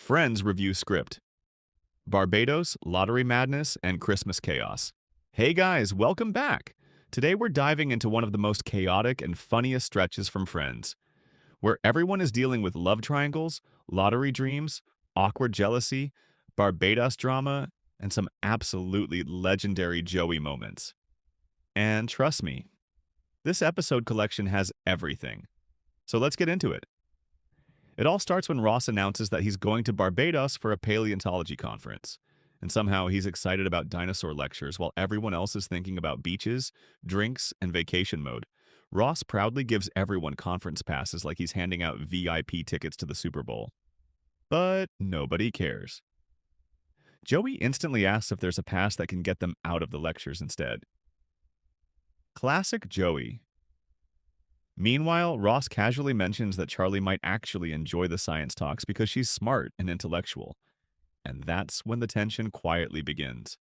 Friends review script. Barbados, lottery madness, and Christmas chaos. Hey guys, welcome back! Today we're diving into one of the most chaotic and funniest stretches from Friends, where everyone is dealing with love triangles, lottery dreams, awkward jealousy, Barbados drama, and some absolutely legendary Joey moments. And trust me, this episode collection has everything. So let's get into it. It all starts when Ross announces that he's going to Barbados for a paleontology conference. And somehow he's excited about dinosaur lectures while everyone else is thinking about beaches, drinks, and vacation mode. Ross proudly gives everyone conference passes like he's handing out VIP tickets to the Super Bowl. But nobody cares. Joey instantly asks if there's a pass that can get them out of the lectures instead. Classic Joey. Meanwhile, Ross casually mentions that Charlie might actually enjoy the science talks because she's smart and intellectual. And that's when the tension quietly begins.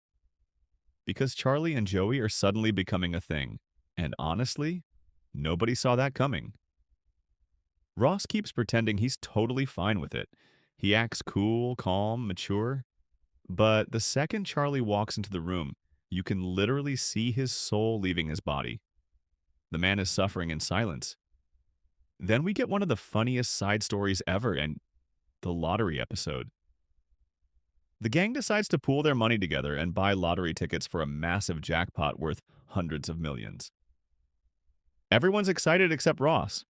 Because Charlie and Joey are suddenly becoming a thing. And honestly, nobody saw that coming. Ross keeps pretending he's totally fine with it. He acts cool, calm, mature. But the second Charlie walks into the room, you can literally see his soul leaving his body. The man is suffering in silence. Then we get one of the funniest side stories ever in the lottery episode. The gang decides to pool their money together and buy lottery tickets for a massive jackpot worth hundreds of millions. Everyone's excited except Ross.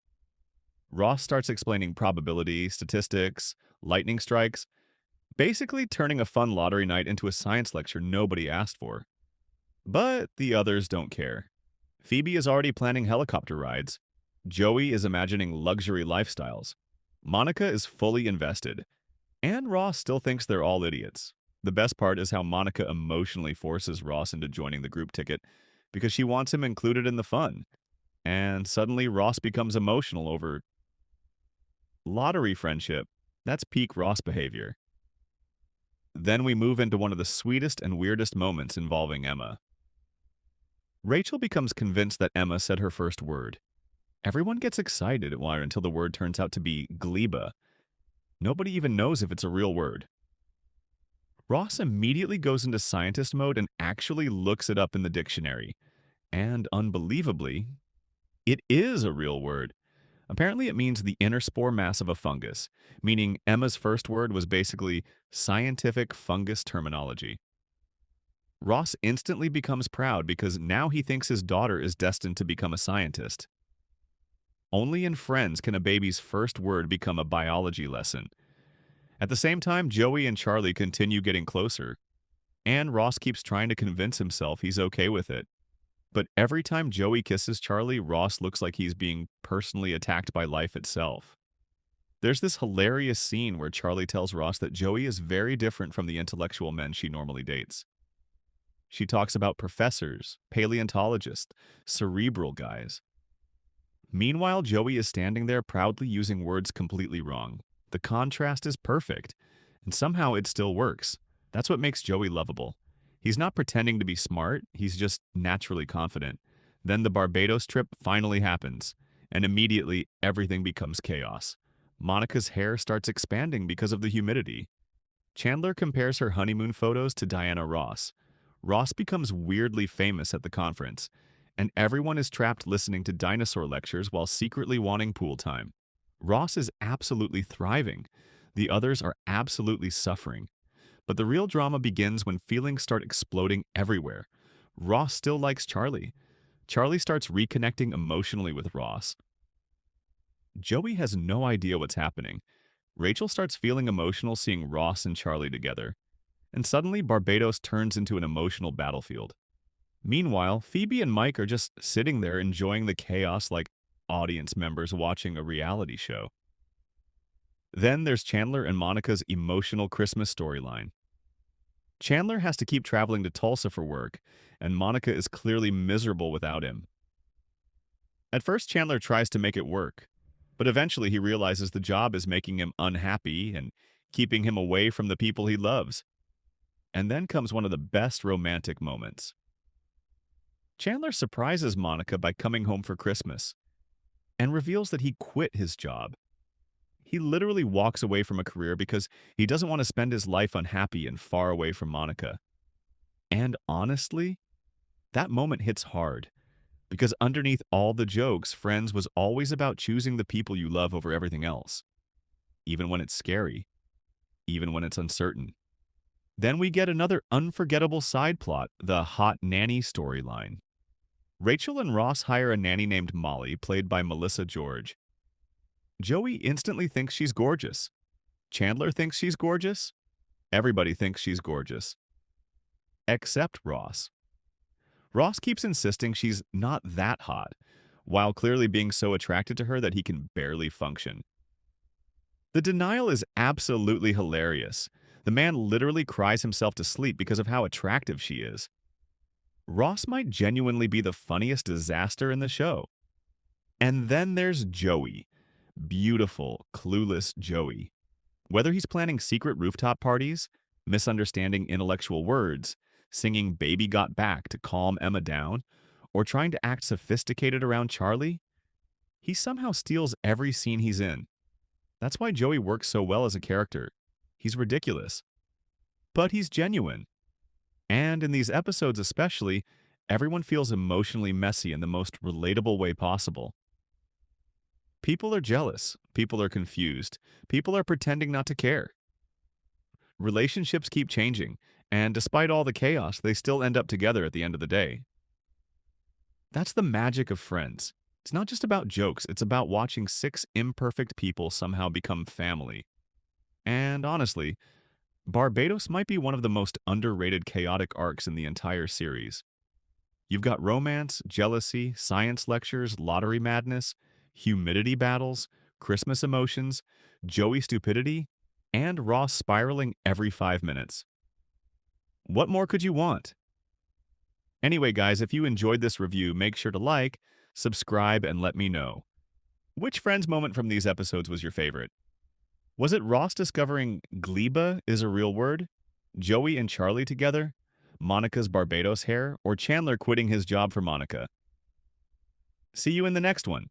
Ross starts explaining probability, statistics, lightning strikes, basically turning a fun lottery night into a science lecture nobody asked for. But the others don't care. Phoebe is already planning helicopter rides. Joey is imagining luxury lifestyles. Monica is fully invested. And Ross still thinks they're all idiots. The best part is how Monica emotionally forces Ross into joining the group ticket because she wants him included in the fun. And suddenly Ross becomes emotional over lottery friendship. That's peak Ross behavior. Then we move into one of the sweetest and weirdest moments involving Emma. Rachel becomes convinced that Emma said her first word. Everyone gets excited until the word turns out to be Gleba. Nobody even knows if it's a real word. Ross immediately goes into scientist mode and actually looks it up in the dictionary. And unbelievably, it is a real word. Apparently it means the inner spore mass of a fungus, meaning Emma's first word was basically scientific fungus terminology. Ross instantly becomes proud because now he thinks his daughter is destined to become a scientist. Only in Friends can a baby's first word become a biology lesson. At the same time, Joey and Charlie continue getting closer, and Ross keeps trying to convince himself he's okay with it. But every time Joey kisses Charlie, Ross looks like he's being personally attacked by life itself. There's this hilarious scene where Charlie tells Ross that Joey is very different from the intellectual men she normally dates. She talks about professors, paleontologists, cerebral guys. Meanwhile, Joey is standing there proudly using words completely wrong. The contrast is perfect, and somehow it still works. That's what makes Joey lovable. He's not pretending to be smart, he's just naturally confident. Then the Barbados trip finally happens, and immediately everything becomes chaos. Monica's hair starts expanding because of the humidity. Chandler compares her honeymoon photos to Diana Ross. Ross becomes weirdly famous at the conference, and everyone is trapped listening to dinosaur lectures while secretly wanting pool time. Ross is absolutely thriving. The others are absolutely suffering. But the real drama begins when feelings start exploding everywhere. Ross still likes Charlie. Charlie starts reconnecting emotionally with Ross. Joey has no idea what's happening. Rachel starts feeling emotional seeing Ross and Charlie together. And suddenly Barbados turns into an emotional battlefield. Meanwhile, Phoebe and Mike are just sitting there enjoying the chaos like audience members watching a reality show. Then there's Chandler and Monica's emotional Christmas storyline. Chandler has to keep traveling to Tulsa for work, and Monica is clearly miserable without him. At first, Chandler tries to make it work, but eventually he realizes the job is making him unhappy and keeping him away from the people he loves. And then comes one of the best romantic moments. Chandler surprises Monica by coming home for Christmas and reveals that he quit his job. He literally walks away from a career because he doesn't want to spend his life unhappy and far away from Monica. And honestly, that moment hits hard because underneath all the jokes, Friends was always about choosing the people you love over everything else, even when it's scary, even when it's uncertain. Then we get another unforgettable side plot, the hot nanny storyline. Rachel and Ross hire a nanny named Molly, played by Melissa George. Joey instantly thinks she's gorgeous. Chandler thinks she's gorgeous. Everybody thinks she's gorgeous. Except Ross. Ross keeps insisting she's not that hot, while clearly being so attracted to her that he can barely function. The denial is absolutely hilarious. The man literally cries himself to sleep because of how attractive she is. Ross might genuinely be the funniest disaster in the show. And then there's Joey. Beautiful, clueless Joey. Whether he's planning secret rooftop parties, misunderstanding intellectual words, singing Baby Got Back to calm Emma down, or trying to act sophisticated around Charlie, he somehow steals every scene he's in. That's why Joey works so well as a character. He's ridiculous. But he's genuine. And in these episodes especially, everyone feels emotionally messy in the most relatable way possible. People are jealous. People are confused. People are pretending not to care. Relationships keep changing, and despite all the chaos, they still end up together at the end of the day. That's the magic of Friends. It's not just about jokes, it's about watching six imperfect people somehow become family. And honestly, Barbados might be one of the most underrated chaotic arcs in the entire series. You've got romance, jealousy, science lectures, lottery madness, humidity battles, Christmas emotions, Joey stupidity, and Ross spiraling every 5 minutes. What more could you want? Anyway, guys, if you enjoyed this review, make sure to like, subscribe, and let me know. Which Friends moment from these episodes was your favorite? Was it Ross discovering Gleba is a real word? Joey and Charlie together? Monica's Barbados hair? Or Chandler quitting his job for Monica? See you in the next one.